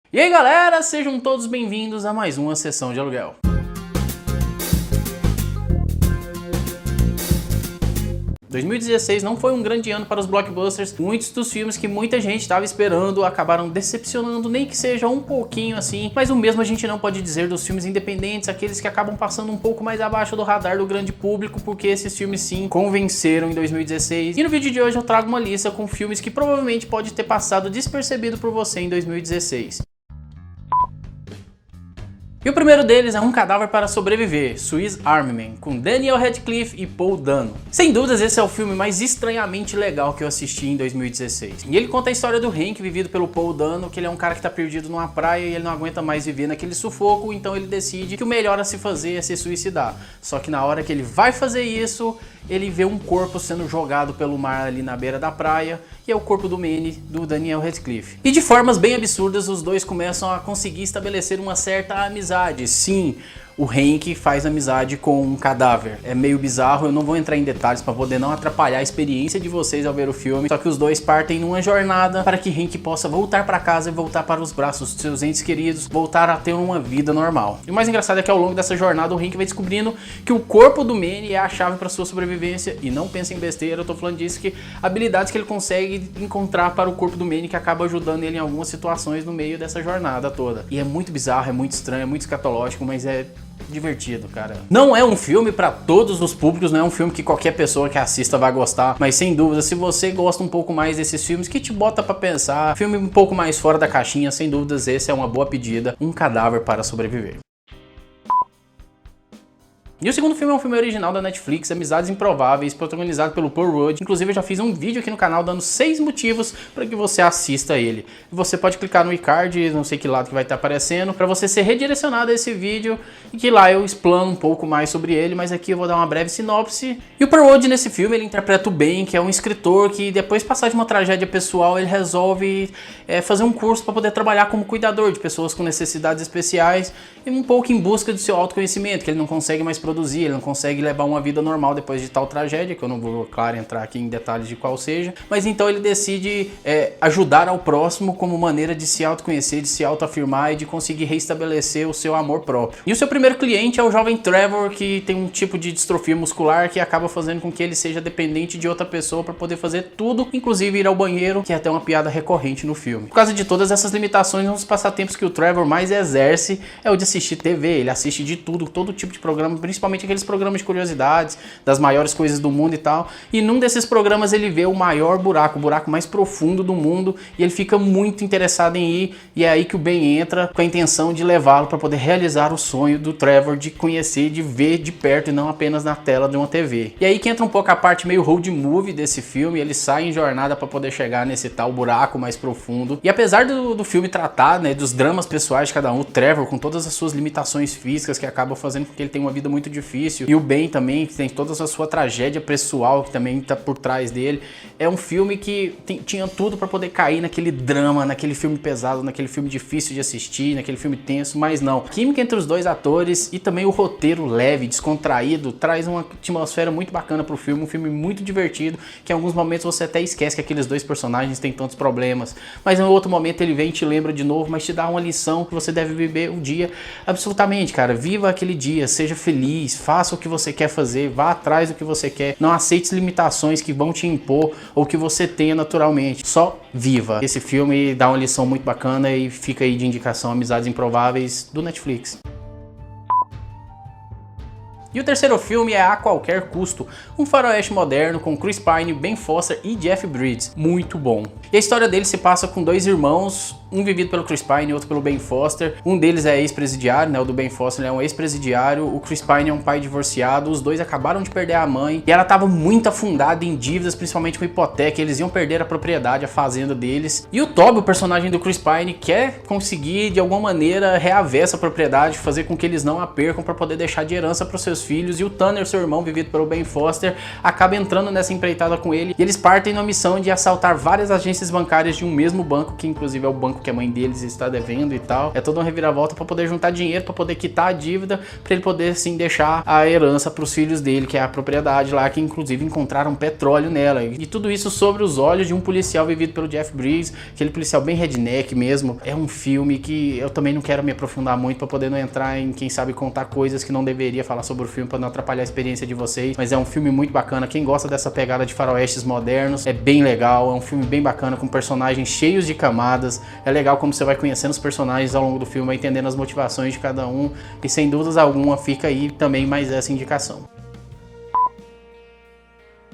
E aí galera, sejam todos bem-vindos a mais uma sessão de aluguel. Em 2016 não foi um grande ano para os blockbusters. Muitos dos filmes que muita gente estava esperando acabaram decepcionando, nem que seja um pouquinho assim. Mas o mesmo a gente não pode dizer dos filmes independentes, aqueles que acabam passando um pouco mais abaixo do radar do grande público, porque esses filmes sim convenceram em 2016. E no vídeo de hoje eu trago uma lista com filmes que provavelmente pode ter passado despercebido por você em 2016. E o primeiro deles é Um Cadáver para Sobreviver, Swiss Army Man, com Daniel Radcliffe e Paul Dano. Sem dúvidas esse é o filme mais estranhamente legal que eu assisti em 2016. E ele conta a história do Hank, vivido pelo Paul Dano, que ele é um cara que tá perdido numa praia e ele não aguenta mais viver naquele sufoco, então ele decide que o melhor a se fazer é se suicidar. Só que na hora que ele vai fazer isso, ele vê um corpo sendo jogado pelo mar ali na beira da praia, e é o corpo do Manny, do Daniel Radcliffe. E de formas bem absurdas, os dois começam a conseguir estabelecer uma certa amizade. Sim, o Hank faz amizade com um cadáver. É meio bizarro, eu não vou entrar em detalhes para poder não atrapalhar a experiência de vocês ao ver o filme. Só que os dois partem numa jornada para que Hank possa voltar para casa e voltar para os braços dos seus entes queridos, voltar a ter uma vida normal. E o mais engraçado é que ao longo dessa jornada o Hank vai descobrindo que o corpo do Manny é a chave para sua sobrevivência. E não pense em besteira, eu tô falando disso, que habilidades que ele consegue encontrar para o corpo do Manny que acaba ajudando ele em algumas situações no meio dessa jornada toda. E é muito bizarro, é muito estranho, é muito escatológico, mas é divertido, cara. Não é um filme pra todos os públicos, não é um filme que qualquer pessoa que assista vai gostar, mas sem dúvida, se você gosta um pouco mais desses filmes que te bota pra pensar, filme um pouco mais fora da caixinha, sem dúvidas esse é uma boa pedida, Um Cadáver para Sobreviver. E o segundo filme é um filme original da Netflix, Amizades Improváveis, protagonizado pelo Paul Rudd. Inclusive eu já fiz um vídeo aqui no canal dando 6 motivos para que você assista ele. Você pode clicar no iCard, não sei que lado que vai estar aparecendo, para você ser redirecionado a esse vídeo e que lá eu explano um pouco mais sobre ele, mas aqui eu vou dar uma breve sinopse. E o Paul Rudd nesse filme, ele interpreta o Ben, que é um escritor que depois de passar de uma tragédia pessoal, ele resolve fazer um curso para poder trabalhar como cuidador de pessoas com necessidades especiais e um pouco em busca do seu autoconhecimento, que ele não consegue mais produzir, ele não consegue levar uma vida normal depois de tal tragédia, que eu não vou, claro, entrar aqui em detalhes de qual seja, mas então ele decide ajudar ao próximo como maneira de se autoconhecer, de se autoafirmar e de conseguir reestabelecer o seu amor próprio. E o seu primeiro cliente é o jovem Trevor, que tem um tipo de distrofia muscular que acaba fazendo com que ele seja dependente de outra pessoa para poder fazer tudo, inclusive ir ao banheiro, que é até uma piada recorrente no filme. Por causa de todas essas limitações, um dos passatempos que o Trevor mais exerce é o de assistir TV, ele assiste de tudo, todo tipo de programa, principalmente aqueles programas de curiosidades, das maiores coisas do mundo e tal, e num desses programas ele vê o maior buraco, o buraco mais profundo do mundo, e ele fica muito interessado em ir, e é aí que o Ben entra com a intenção de levá-lo para poder realizar o sonho do Trevor de conhecer, de ver de perto e não apenas na tela de uma TV. E aí que entra um pouco a parte meio road movie desse filme, ele sai em jornada para poder chegar nesse tal buraco mais profundo, e apesar do filme tratar, né, dos dramas pessoais de cada um, o Trevor com todas as suas limitações físicas que acabam fazendo com que ele tenha uma vida muito difícil, e o Ben também, que tem toda a sua tragédia pessoal que também tá por trás dele, é um filme que tinha tudo para poder cair naquele drama, naquele filme pesado, naquele filme difícil de assistir, naquele filme tenso, mas não. A química entre os dois atores e também o roteiro leve, descontraído, traz uma atmosfera muito bacana pro filme, um filme muito divertido, que em alguns momentos você até esquece que aqueles dois personagens têm tantos problemas, mas em outro momento ele vem e te lembra de novo, mas te dá uma lição que você deve viver o dia absolutamente, cara. Viva aquele dia, seja feliz, faça o que você quer fazer, vá atrás do que você quer, não aceite limitações que vão te impor ou que você tenha naturalmente, só viva. Esse filme dá uma lição muito bacana e fica aí de indicação, Amizades Improváveis do Netflix. E o terceiro filme é A Qualquer Custo, um faroeste moderno com Chris Pine, Ben Foster e Jeff Bridges, muito bom. E a história dele se passa com dois irmãos, um vivido pelo Chris Pine e outro pelo Ben Foster. Um deles é ex-presidiário, né? O do Ben Foster é um ex-presidiário, o Chris Pine é um pai divorciado, os dois acabaram de perder a mãe e ela estava muito afundada em dívidas, principalmente com hipoteca, eles iam perder a propriedade, a fazenda deles. E o Toby, o personagem do Chris Pine, quer conseguir de alguma maneira reaver essa propriedade, fazer com que eles não a percam para poder deixar de herança para os seus filhos, e o Tanner, seu irmão, vivido pelo Ben Foster, acaba entrando nessa empreitada com ele, e eles partem na missão de assaltar várias agências bancárias de um mesmo banco, que inclusive é o banco que a mãe deles está devendo e tal. É toda uma reviravolta para poder juntar dinheiro, para poder quitar a dívida, para ele poder sim deixar a herança para os filhos dele, que é a propriedade lá, que inclusive encontraram petróleo nela. E tudo isso sobre os olhos de um policial vivido pelo Jeff Bridges, aquele policial bem redneck mesmo. É um filme que eu também não quero me aprofundar muito para poder não entrar em, quem sabe, contar coisas que não deveria falar sobre o filme, para não atrapalhar a experiência de vocês, mas é um filme muito bacana. Quem gosta dessa pegada de faroestes modernos, é bem legal, é um filme bem bacana, com personagens cheios de camadas. É legal como você vai conhecendo os personagens ao longo do filme, vai entendendo as motivações de cada um, e sem dúvidas alguma fica aí também mais essa indicação.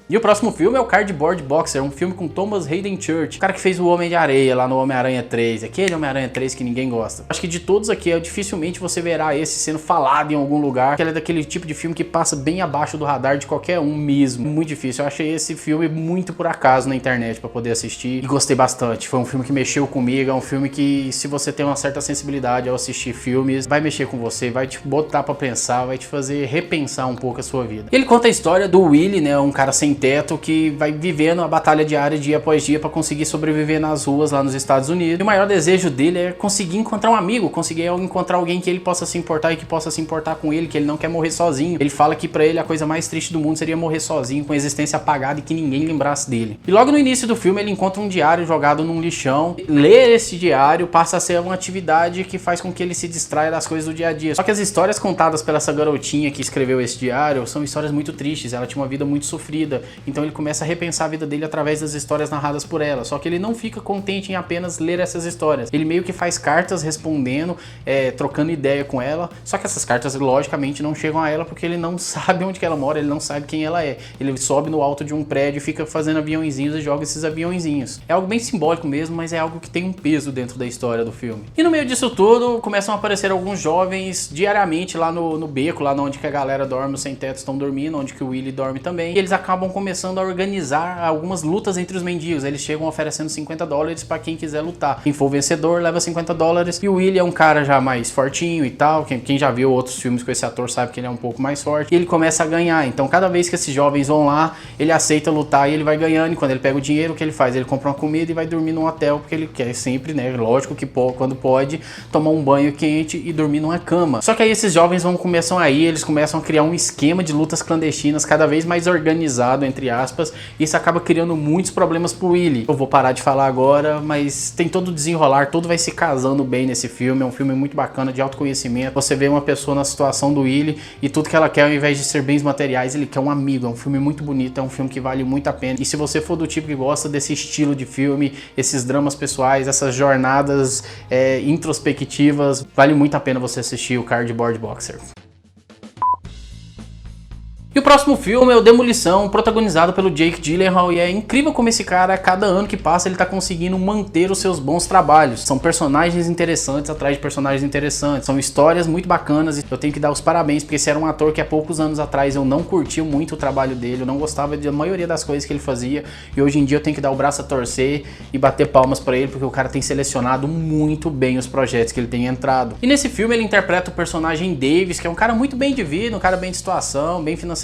E o próximo filme é o Cardboard Boxer, um filme com Thomas Hayden Church, o cara que fez o Homem de Areia lá no Homem-Aranha 3, aquele Homem-Aranha 3 que ninguém gosta. Acho que de todos aqui, dificilmente você verá esse sendo falado em algum lugar, que ele é daquele tipo de filme que passa bem abaixo do radar de qualquer um mesmo. Muito difícil. Eu achei esse filme muito por acaso na internet pra poder assistir e gostei bastante. Foi um filme que mexeu comigo, é um filme que, se você tem uma certa sensibilidade ao assistir filmes, vai mexer com você, vai te botar pra pensar, vai te fazer repensar um pouco a sua vida. Ele conta a história do Willie, né, um cara sem teto que vai vivendo a batalha diária dia após dia para conseguir sobreviver nas ruas lá nos Estados Unidos. E o maior desejo dele é conseguir encontrar um amigo, conseguir encontrar alguém que ele possa se importar e que possa se importar com ele, que ele não quer morrer sozinho. Ele fala que para ele a coisa mais triste do mundo seria morrer sozinho, com a existência apagada e que ninguém lembrasse dele. E logo no início do filme ele encontra um diário jogado num lixão. Ler esse diário passa a ser uma atividade que faz com que ele se distraia das coisas do dia a dia. Só que as histórias contadas pela essa garotinha que escreveu esse diário são histórias muito tristes. Ela tinha uma vida muito sofrida, então ele começa a repensar a vida dele através das histórias narradas por ela. Só que ele não fica contente em apenas ler essas histórias. Ele meio que faz cartas respondendo, trocando ideia com ela. Só que essas cartas, logicamente, não chegam a ela porque ele não sabe onde que ela mora, ele não sabe quem ela é. Ele sobe no alto de um prédio e fica fazendo aviãozinhos e joga esses aviãozinhos. É algo bem simbólico mesmo, mas é algo que tem um peso dentro da história do filme. E no meio disso tudo, começam a aparecer alguns jovens diariamente lá no beco, lá onde que a galera dorme, os sem-teto estão dormindo, onde que o Willie dorme também. E eles acabam começando a organizar algumas lutas entre os mendigos. Eles chegam oferecendo $50 para quem quiser lutar. Quem for vencedor leva $50. E o Willie é um cara já mais fortinho e tal. Quem já viu outros filmes com esse ator sabe que ele é um pouco mais forte. E ele começa a ganhar. Então cada vez que esses jovens vão lá, ele aceita lutar e ele vai ganhando. E quando ele pega o dinheiro, o que ele faz? Ele compra uma comida e vai dormir num hotel, porque ele quer sempre, né? Lógico que quando pode, tomar um banho quente e dormir numa cama. Só que aí esses jovens começam eles começam a criar um esquema de lutas clandestinas cada vez mais organizado, entre aspas. E isso acaba criando muitos problemas pro Willie. Eu vou parar de falar agora, mas tem todo o desenrolar, tudo vai se casando bem nesse filme. É um filme muito bacana, de autoconhecimento. Você vê uma pessoa na situação do Willie e tudo que ela quer, ao invés de ser bens materiais, ele quer um amigo. É um filme muito bonito, é um filme que vale muito a pena. E se você for do tipo que gosta desse estilo de filme, esses dramas pessoais, essas jornadas introspectivas, vale muito a pena você assistir o Cardboard Boxer. E o próximo filme é o Demolição, protagonizado pelo Jake Gyllenhaal, e é incrível como esse cara, a cada ano que passa, ele tá conseguindo manter os seus bons trabalhos. São personagens interessantes atrás de personagens interessantes, são histórias muito bacanas, e eu tenho que dar os parabéns, porque esse era um ator que há poucos anos atrás eu não curtia muito o trabalho dele, eu não gostava da maioria das coisas que ele fazia, e hoje em dia eu tenho que dar o braço a torcer e bater palmas pra ele, porque o cara tem selecionado muito bem os projetos que ele tem entrado. E nesse filme ele interpreta o personagem Davis, que é um cara muito bem de vida, um cara bem de situação, bem financeiramente,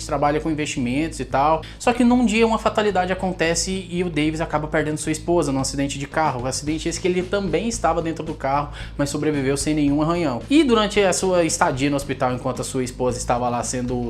trabalha com investimentos e tal. Só que num dia uma fatalidade acontece e o Davis acaba perdendo sua esposa num acidente de carro. Um acidente esse que ele também estava dentro do carro, mas sobreviveu sem nenhum arranhão. E durante a sua estadia no hospital, enquanto a sua esposa estava lá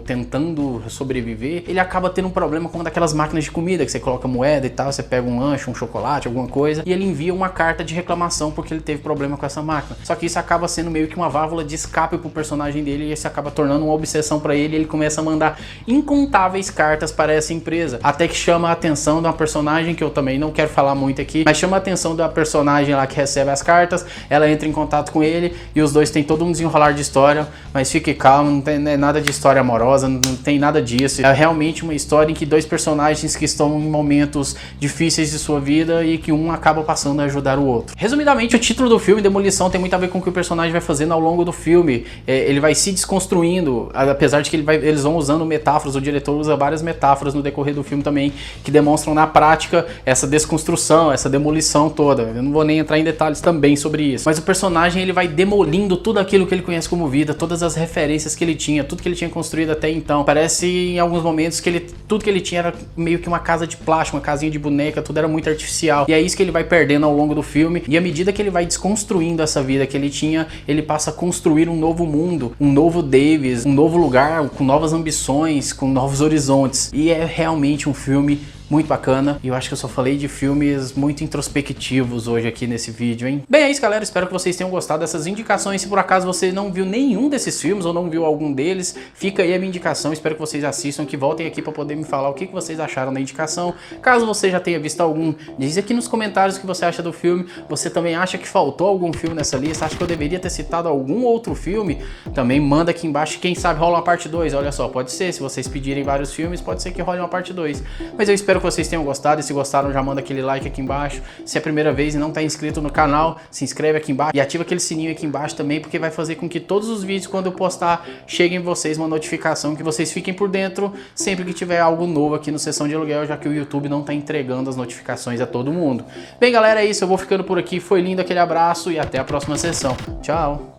tentando sobreviver, ele acaba tendo um problema com uma daquelas máquinas de comida que você coloca moeda e tal, você pega um lanche, um chocolate, alguma coisa, e ele envia uma carta de reclamação porque ele teve problema com essa máquina. Só que isso acaba sendo meio que uma válvula de escape pro personagem dele, e isso acaba tornando uma obsessão para ele, e ele começa a mandar incontáveis cartas para essa empresa, até que chama a atenção de uma personagem que eu também não quero falar muito aqui, mas chama a atenção da personagem lá que recebe as cartas. Ela entra em contato com ele e os dois têm todo um desenrolar de história, mas fique calmo, não tem nada de história amorosa, não tem nada disso. É realmente uma história em que dois personagens que estão em momentos difíceis de sua vida e que um acaba passando a ajudar o outro. Resumidamente, o título do filme, Demolição, tem muito a ver com o que o personagem vai fazendo ao longo do filme. Ele vai se desconstruindo, apesar de que eles vão usando metáforas, o diretor usa várias metáforas no decorrer do filme também, que demonstram na prática essa desconstrução, essa demolição toda. Eu não vou nem entrar em detalhes também sobre isso, mas o personagem ele vai demolindo tudo aquilo que ele conhece como vida, todas as referências que ele tinha, tudo que ele tinha construído até então. Parece em alguns momentos que tudo que ele tinha era meio que uma casa de plástico, uma casinha de boneca, tudo era muito artificial. E é isso que ele vai perdendo ao longo do filme, e à medida que ele vai desconstruindo essa vida que ele tinha, ele passa a construir um novo mundo, um novo Davis, um novo lugar, com novas ambições, com novos horizontes. E é realmente um filme muito bacana, e eu acho que eu só falei de filmes muito introspectivos hoje aqui nesse vídeo, hein? Bem, é isso, galera, espero que vocês tenham gostado dessas indicações. Se por acaso você não viu nenhum desses filmes ou não viu algum deles, fica aí a minha indicação, espero que vocês assistam, que voltem aqui para poder me falar o que vocês acharam da indicação. Caso você já tenha visto algum, diz aqui nos comentários o que você acha do filme. Você também acha que faltou algum filme nessa lista? Acha que eu deveria ter citado algum outro filme? Também manda aqui embaixo, quem sabe rola uma parte 2, olha só, pode ser, se vocês pedirem vários filmes, pode ser que role uma parte 2. Mas eu espero que vocês tenham gostado, e se gostaram já manda aquele like aqui embaixo. Se é a primeira vez e não está inscrito no canal, se inscreve aqui embaixo e ativa aquele sininho aqui embaixo também, porque vai fazer com que todos os vídeos, quando eu postar, cheguem em vocês uma notificação, que vocês fiquem por dentro sempre que tiver algo novo aqui no Sessão de Aluguel, já que o YouTube não está entregando as notificações a todo mundo. Bem, galera, é isso, eu vou ficando por aqui, foi lindo aquele abraço e até a próxima sessão. Tchau!